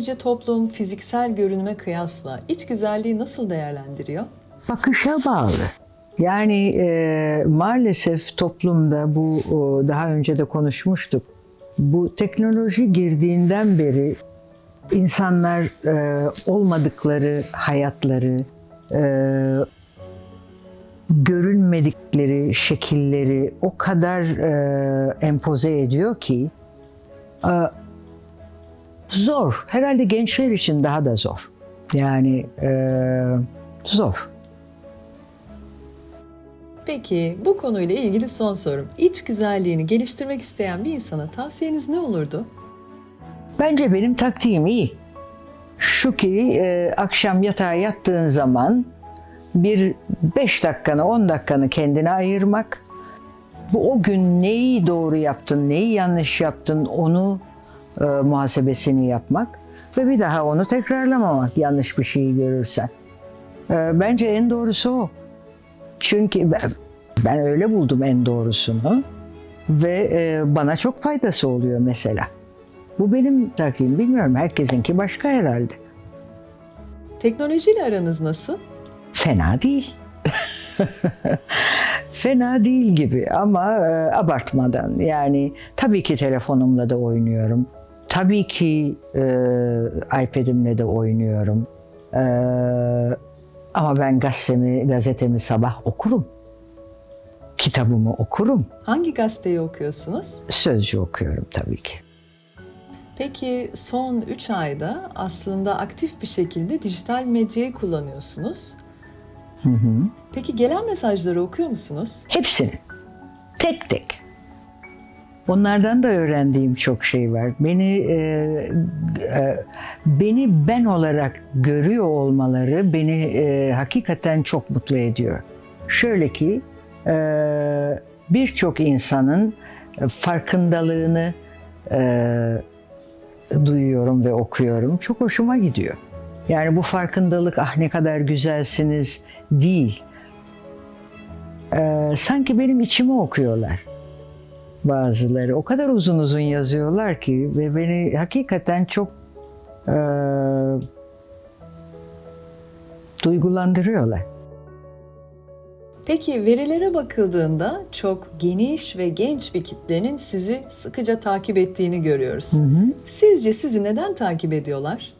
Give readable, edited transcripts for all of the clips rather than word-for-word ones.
Sizce toplum fiziksel görünüme kıyasla iç güzelliği nasıl değerlendiriyor? Bakışa bağlı. Yani maalesef toplumda bu daha önce de konuşmuştuk. Bu teknoloji girdiğinden beri insanlar olmadıkları hayatları, görünmedikleri şekilleri o kadar empoze ediyor ki zor. Herhalde gençler için daha da zor. Yani zor. Peki bu konuyla ilgili son sorum. İç güzelliğini geliştirmek isteyen bir insana tavsiyeniz ne olurdu? Bence benim taktiğim iyi. Şu ki akşam yatağa yattığın zaman bir 5 dakikanı 10 dakikanı kendine ayırmak. Bu o gün neyi doğru yaptın, neyi yanlış yaptın onu muhasebesini yapmak ve bir daha onu tekrarlamamak yanlış bir şeyi görürsen. Bence en doğrusu o. Çünkü ben öyle buldum en doğrusunu ve bana çok faydası oluyor mesela. Bu benim taktiğim, bilmiyorum, herkesinki başka herhalde. Teknolojiyle aranız nasıl? Fena değil. Fena değil gibi ama abartmadan. Yani tabii ki telefonumla da oynuyorum. Tabii ki iPad'imle de oynuyorum. Ama ben gazetemi sabah okurum. Kitabımı okurum. Hangi gazeteyi okuyorsunuz? Sözcü okuyorum tabii ki. Peki son 3 ayda aslında aktif bir şekilde dijital medyayı kullanıyorsunuz. Peki gelen mesajları okuyor musunuz? Hepsini. Tek tek. Onlardan da öğrendiğim çok şey var. Beni ben olarak görüyor olmaları beni hakikaten çok mutlu ediyor. Şöyle ki birçok insanın farkındalığını duyuyorum ve okuyorum. Çok hoşuma gidiyor. Yani bu farkındalık ah ne kadar güzelsiniz değil. Sanki benim içimi okuyorlar. Bazıları o kadar uzun uzun yazıyorlar ki ve beni hakikaten çok duygulandırıyorlar. Peki verilere bakıldığında çok geniş ve genç bir kitlenin sizi sıkıca takip ettiğini görüyoruz. Sizce sizi neden takip ediyorlar?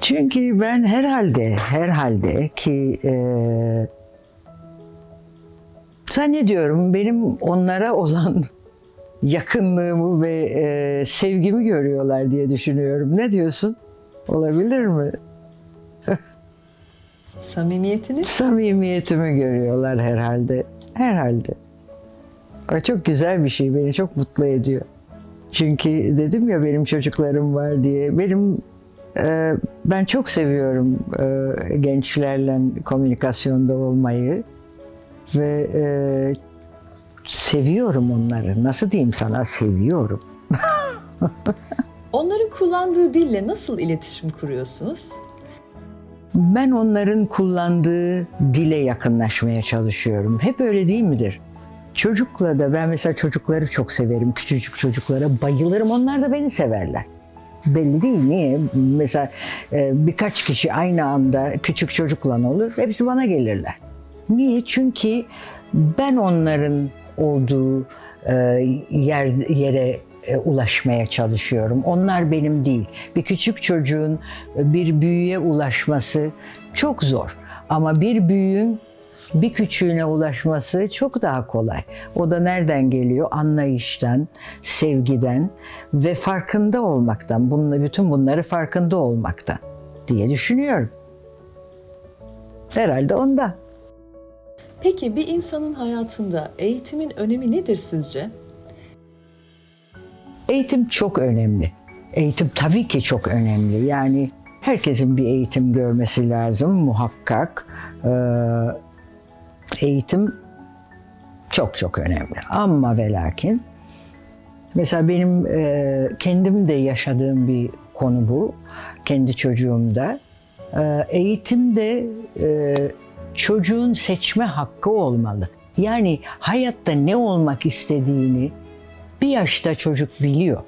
Çünkü ben herhalde ki zannediyorum benim onlara olan yakınlığımı ve sevgimi görüyorlar diye düşünüyorum. Ne diyorsun? Olabilir mi? Samimiyetiniz? Samimiyetimi görüyorlar herhalde. Herhalde. O çok güzel bir şey. Beni çok mutlu ediyor. Çünkü dedim ya benim çocuklarım var diye. Ben çok seviyorum gençlerle komünikasyonda olmayı. Ve seviyorum onları. Nasıl diyeyim sana? Seviyorum. Onların kullandığı dille nasıl iletişim kuruyorsunuz? Ben onların kullandığı dile yakınlaşmaya çalışıyorum. Hep öyle değil midir? Çocukla da ben mesela çocukları çok severim. Küçücük çocuklara bayılırım. Onlar da beni severler. Belli değil niye? Mesela birkaç kişi aynı anda küçük çocukla olur. Hepsi bana gelirler. Niye? Çünkü ben onların olduğu yere ulaşmaya çalışıyorum. Onlar benim değil. Bir küçük çocuğun bir büyüğe ulaşması çok zor. Ama bir büyüğün bir küçüğüne ulaşması çok daha kolay. O da nereden geliyor? Anlayıştan, sevgiden ve farkında olmaktan. Bütün bunları farkında olmaktan diye düşünüyorum. Herhalde ondan. Peki bir insanın hayatında eğitimin önemi nedir sizce? Eğitim çok önemli. Eğitim tabii ki çok önemli. Yani herkesin bir eğitim görmesi lazım muhakkak. Eğitim çok çok önemli. Ama ve lakin mesela benim kendim de yaşadığım bir konu bu. Kendi çocuğumda. Eğitimde çocuğun seçme hakkı olmalı. Yani hayatta ne olmak istediğini bir yaşta çocuk biliyor.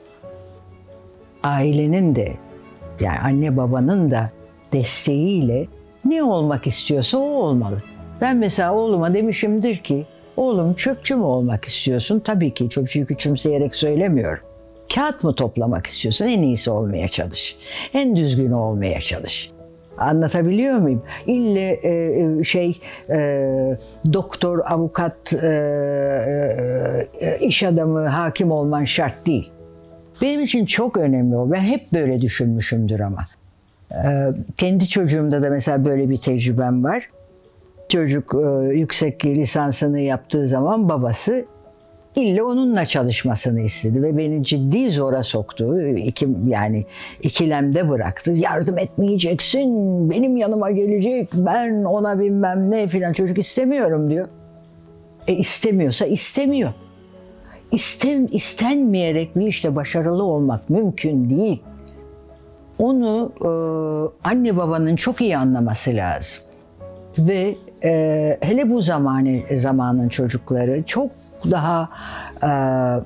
ailenin de, yani anne babanın da desteğiyle ne olmak istiyorsa o olmalı. Ben mesela oğluma demişimdir ki, oğlum çöpçü mü olmak istiyorsun? Tabii ki, çöpçüyü küçümseyerek söylemiyorum. Kağıt mı toplamak istiyorsun? En iyisi olmaya çalış. En düzgünü olmaya çalış. Anlatabiliyor muyum? İlle doktor, avukat, iş adamı, hakim olman şart değil. Benim için çok önemli o. Ben hep böyle düşünmüşümdür ama. Kendi çocuğumda da mesela böyle bir tecrübem var. Çocuk yüksek lisansını yaptığı zaman babası illa onunla çalışmasını istedi ve beni ciddi zora soktu. Yani ikilemde bıraktı. Yardım etmeyeceksin, benim yanıma gelecek, ben ona bilmem ne filan. Çocuk istemiyorum diyor. İstemiyorsa istemiyor. İstenmeyerek bir işte başarılı olmak mümkün değil. Onu anne babanın çok iyi anlaması lazım. Ve hele bu zamanın çocukları çok daha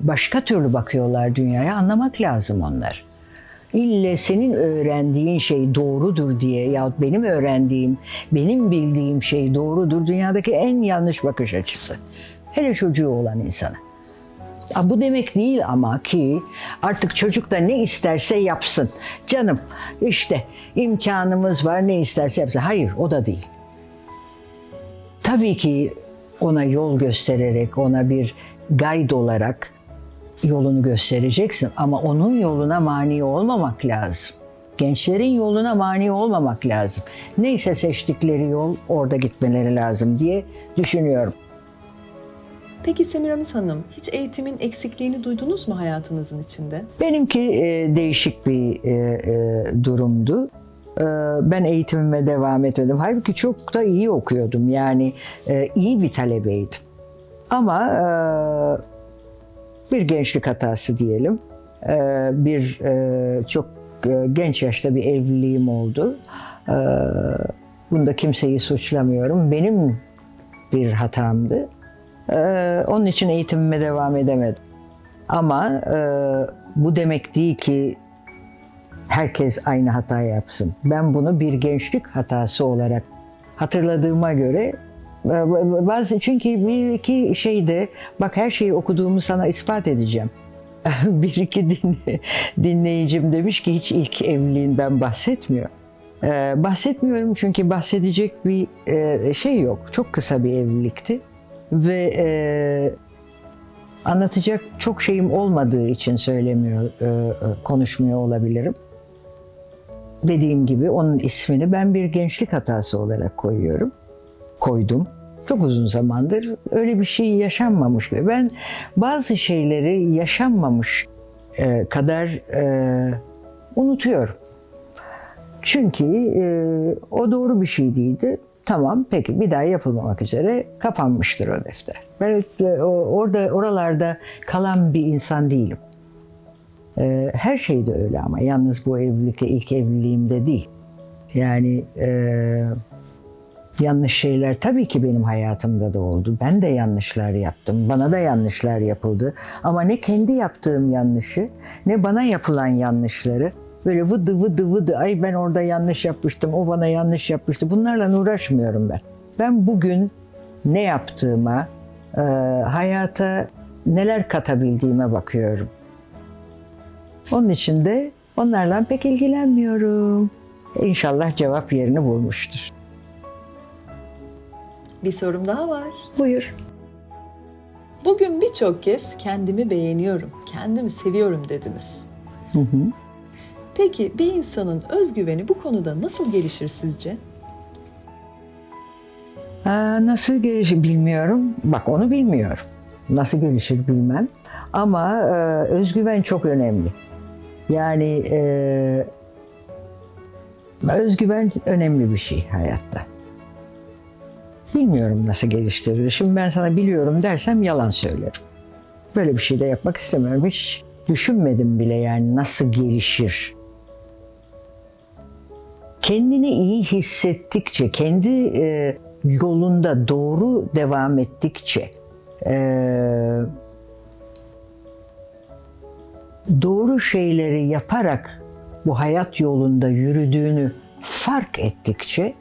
başka türlü bakıyorlar dünyaya. Anlamak lazım onlar. İlle senin öğrendiğin şey doğrudur diye yahut benim öğrendiğim, benim bildiğim şey doğrudur, dünyadaki en yanlış bakış açısı. Hele çocuğu olan insana. Bu demek değil ama ki artık çocuk da ne isterse yapsın. Canım işte imkanımız var, ne isterse yapsın. Hayır, o da değil. Tabii ki ona yol göstererek, ona bir guide olarak yolunu göstereceksin ama onun yoluna mani olmamak lazım. Gençlerin yoluna mani olmamak lazım. Neyse seçtikleri yol, orada gitmeleri lazım diye düşünüyorum. Peki Semiramis Hanım, hiç eğitimin eksikliğini duydunuz mu hayatınızın içinde? Benimki değişik bir durumdu. Ben eğitimime devam etmedim. Halbuki çok da iyi okuyordum. Yani iyi bir talebeydim. Ama bir gençlik hatası diyelim. Bir çok genç yaşta bir evliliğim oldu. Bunda kimseyi suçlamıyorum. Benim bir hatamdı. Onun için eğitimime devam edemedim. Ama bu demek değil ki herkes aynı hata yapsın. Ben bunu bir gençlik hatası olarak hatırladığıma göre çünkü bir iki şeyde bak her şeyi okuduğumu sana ispat edeceğim. Bir iki dinleyicim demiş ki hiç ilk evliliğinden bahsetmiyor. Bahsetmiyorum çünkü bahsedecek bir şey yok. Çok kısa bir evlilikti. Ve anlatacak çok şeyim olmadığı için konuşmuyor olabilirim. Dediğim gibi onun ismini ben bir gençlik hatası olarak koydum. Çok uzun zamandır öyle bir şey yaşanmamış ve ben bazı şeyleri yaşanmamış kadar unutuyorum. Çünkü o doğru bir şey değildi. Tamam, peki bir daha yapılmamak üzere kapanmıştır o defter. Ben oralarda kalan bir insan değilim. Her şey de öyle ama yalnız bu ilk evliliğimde değil. Yani yanlış şeyler tabii ki benim hayatımda da oldu. Ben de yanlışlar yaptım. Bana da yanlışlar yapıldı. Ama ne kendi yaptığım yanlışı, ne bana yapılan yanlışları böyle vıdı ay ben orada yanlış yapmıştım, o bana yanlış yapmıştı. Bunlarla uğraşmıyorum ben. Ben bugün ne yaptığıma, hayata neler katabildiğime bakıyorum. Onun için de onlarla pek ilgilenmiyorum. İnşallah cevap yerini bulmuştur. Bir sorum daha var. Buyur. Bugün birçok kez kendimi beğeniyorum, kendimi seviyorum dediniz. Hı. Peki bir insanın özgüveni bu konuda nasıl gelişir sizce? Nasıl gelişir bilmiyorum. Bak onu bilmiyorum. Nasıl gelişir bilmem. Ama özgüven çok önemli. Yani özgüven önemli bir şey hayatta. Bilmiyorum nasıl geliştirilir. Şimdi ben sana biliyorum dersem yalan söylerim. Böyle bir şey de yapmak istemiyorum. Hiç düşünmedim bile yani nasıl gelişir. Kendini iyi hissettikçe, kendi yolunda doğru devam ettikçe doğru şeyleri yaparak bu hayat yolunda yürüdüğünü fark ettikçe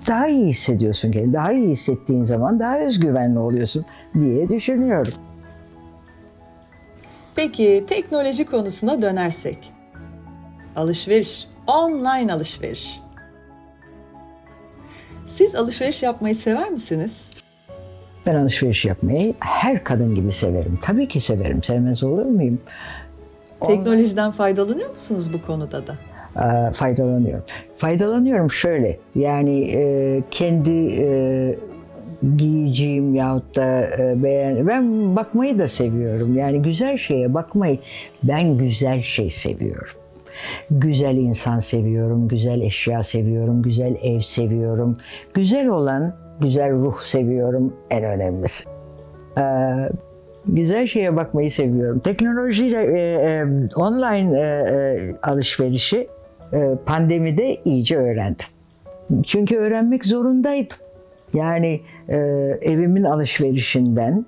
daha iyi hissediyorsun kendini. Daha iyi hissettiğin zaman daha özgüvenli oluyorsun diye düşünüyorum. Peki teknoloji konusuna dönersek. Alışveriş, online alışveriş. Siz alışveriş yapmayı sever misiniz? Ben alışveriş yapmayı her kadın gibi severim. Tabii ki severim. Sevmez olur muyum? Teknolojiden faydalanıyor musunuz bu konuda da? Faydalanıyorum. Faydalanıyorum şöyle. Yani kendi giyeceğim yahut da ben bakmayı da seviyorum. Yani güzel şeye bakmayı, ben güzel şey seviyorum. Güzel insan seviyorum, güzel eşya seviyorum, güzel ev seviyorum. Güzel olan, güzel ruh seviyorum en önemlisi. Güzel şeye bakmayı seviyorum. Teknolojiyle online alışverişi pandemide iyice öğrendim. Çünkü öğrenmek zorundaydım. Yani evimin alışverişinden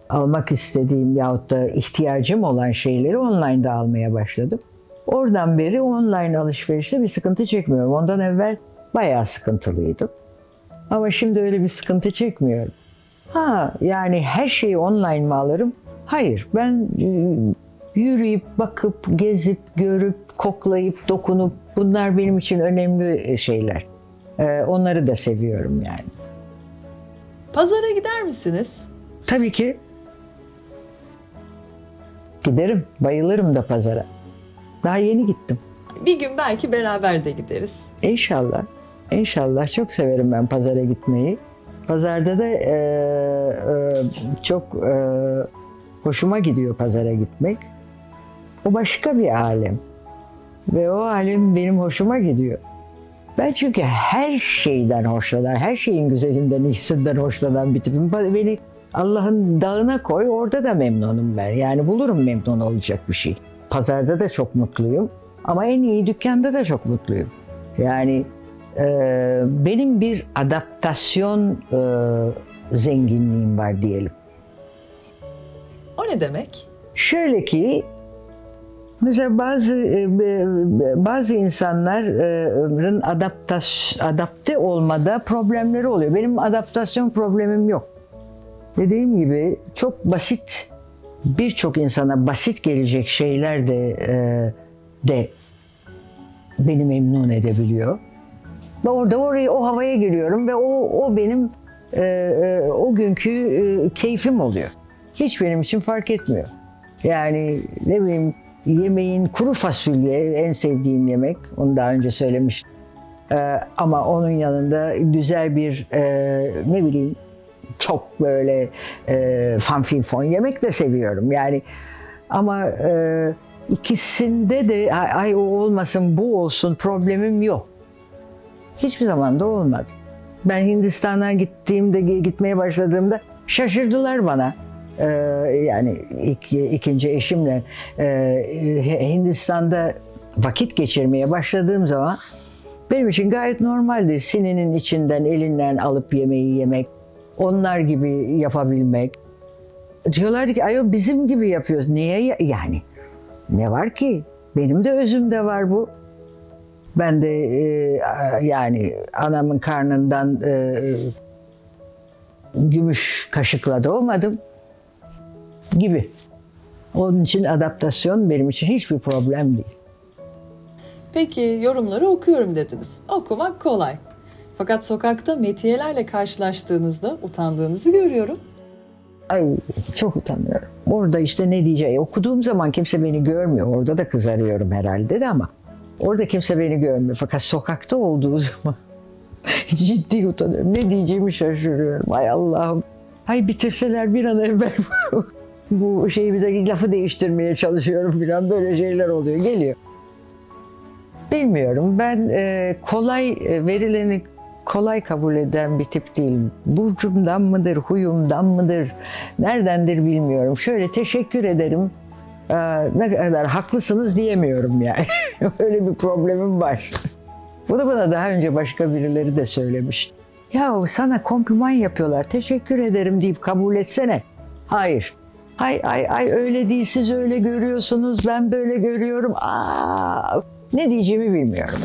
almak istediğim yahut da ihtiyacım olan şeyleri online'da almaya başladım. Oradan beri online alışverişte bir sıkıntı çekmiyorum. Ondan evvel bayağı sıkıntılıydım. Ama şimdi öyle bir sıkıntı çekmiyorum. Yani her şeyi online mi alırım? Hayır, ben yürüyüp, bakıp, gezip, görüp, koklayıp, dokunup bunlar benim için önemli şeyler. Onları da seviyorum yani. Pazara gider misiniz? Tabii ki giderim, bayılırım da pazara. Daha yeni gittim. Bir gün belki beraber de gideriz. İnşallah, inşallah çok severim ben pazara gitmeyi. Pazarda da çok hoşuma gidiyor pazara gitmek. O başka bir alem. Ve o alem benim hoşuma gidiyor. Ben çünkü her şeyden hoşlanan, her şeyin güzelinden, iyisinden hoşlanan bir tipim. Beni Allah'ın dağına koy, orada da memnunum ben. Yani bulurum memnun olacak bir şey. Pazarda da çok mutluyum ama en iyi dükkanda da çok mutluyum. Yani benim bir adaptasyon zenginliğim var diyelim. O ne demek? Şöyle ki, mesela bazı insanların adapte olmada problemleri oluyor. Benim adaptasyon problemim yok. Dediğim gibi çok basit, birçok insana basit gelecek şeyler de beni memnun edebiliyor. Ve oraya o havaya giriyorum ve o benim o günkü keyfim oluyor. Hiç benim için fark etmiyor. Yani ne bileyim, yemeğin kuru fasulye en sevdiğim yemek. Onu daha önce söylemiştim. Ama onun yanında güzel bir ne bileyim çok böyle fanfinfon yemek de seviyorum. Yani ama ikisinde de ay o olmasın bu olsun problemim yok. Hiçbir zaman da olmadı. Ben Hindistan'a gitmeye başladığımda şaşırdılar bana. Yani ikinci eşimle Hindistan'da vakit geçirmeye başladığım zaman benim için gayet normaldi. Sininin içinden elinden alıp yemeği yemek, onlar gibi yapabilmek. Diyorlardı ki ayol bizim gibi yapıyoruz. Niye yani? Ne var ki? Benim de özümde var bu. Ben de yani anamın karnından gümüş kaşıkla doğmadım gibi. Onun için adaptasyon benim için hiçbir problem değil. Peki yorumları okuyorum dediniz. Okumak kolay. Fakat sokakta metiyelerle karşılaştığınızda utandığınızı görüyorum. Ay çok utanıyorum. Orada işte ne diyeceğim. Okuduğum zaman kimse beni görmüyor. Orada da kızarıyorum herhalde de ama. Orada kimse beni görmüyor. Fakat sokakta olduğu zaman ciddi utanıyorum. Ne diyeceğimi şaşırıyorum. Ay Allah'ım. Ay bitirseler bir an evvel bu şeyi bir de lafı değiştirmeye çalışıyorum falan. Böyle şeyler oluyor. Geliyor. Bilmiyorum. Ben verileni kolay kabul eden bir tip değilim. Burcumdan mıdır, huyumdan mıdır, neredendir bilmiyorum. Şöyle teşekkür ederim. Ne kadar haklısınız diyemiyorum yani. Öyle bir problemim var. Bunu bana daha önce başka birileri de söylemiş. Ya sana kompliman yapıyorlar, teşekkür ederim deyip kabul etsene. Hayır. Ay ay ay öyle değil, siz öyle görüyorsunuz, ben böyle görüyorum. Ne diyeceğimi bilmiyorum.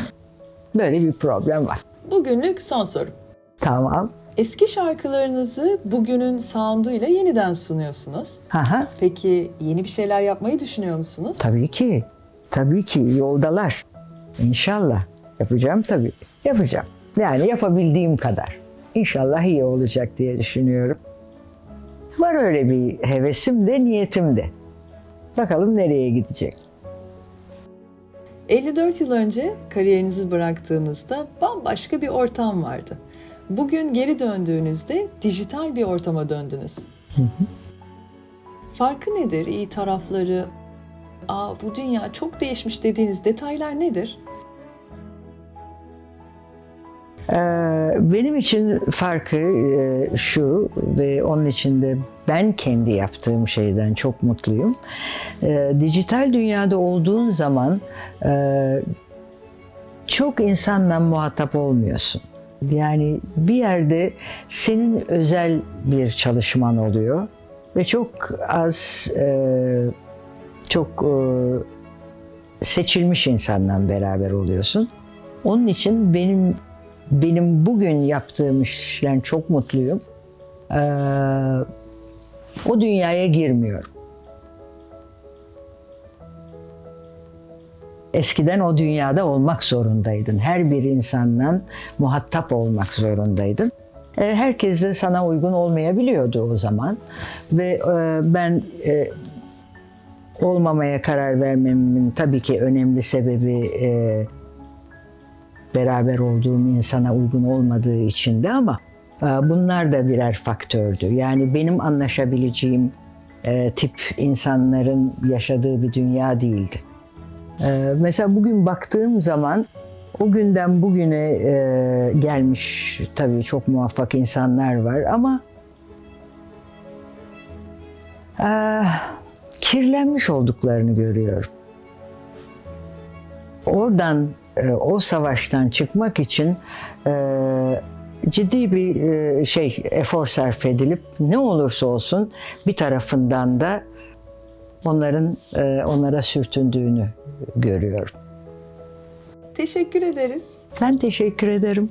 Böyle bir problem var. Bugünlük son sorum. Tamam. Eski şarkılarınızı bugünün sound'uyla yeniden sunuyorsunuz. Aha, Peki yeni bir şeyler yapmayı düşünüyor musunuz? tabii ki. Tabii ki yoldalar. İnşallah. Yapacağım tabii. Yapacağım. Yani yapabildiğim kadar. İnşallah iyi olacak diye düşünüyorum. Var öyle bir hevesim de niyetim de. Bakalım nereye gidecek. 54 yıl önce kariyerinizi bıraktığınızda bambaşka bir ortam vardı. Bugün geri döndüğünüzde dijital bir ortama döndünüz. Farkı nedir? İyi tarafları, bu dünya çok değişmiş dediğiniz detaylar nedir? Benim için farkı şu ve onun için de ben kendi yaptığım şeyden çok mutluyum. Dijital dünyada olduğun zaman çok insanla muhatap olmuyorsun. Yani bir yerde senin özel bir çalışman oluyor ve çok az, çok seçilmiş insanla beraber oluyorsun. Onun için benim bugün yaptığım işten çok mutluyum. O dünyaya girmiyorum. Eskiden o dünyada olmak zorundaydın. Her bir insanla muhatap olmak zorundaydın. Herkes de sana uygun olmayabiliyordu o zaman. Ve ben olmamaya karar vermemin tabii ki önemli sebebi beraber olduğum insana uygun olmadığı için de, ama bunlar da birer faktördü. Yani benim anlaşabileceğim tip insanların yaşadığı bir dünya değildi. Mesela bugün baktığım zaman o günden bugüne gelmiş tabii çok muvaffak insanlar var, ama kirlenmiş olduklarını görüyorum. Oradan, o savaştan çıkmak için ciddi bir efor sarf edilip ne olursa olsun bir tarafından da onlara sürtündüğünü görüyorum. Teşekkür ederiz. Ben teşekkür ederim.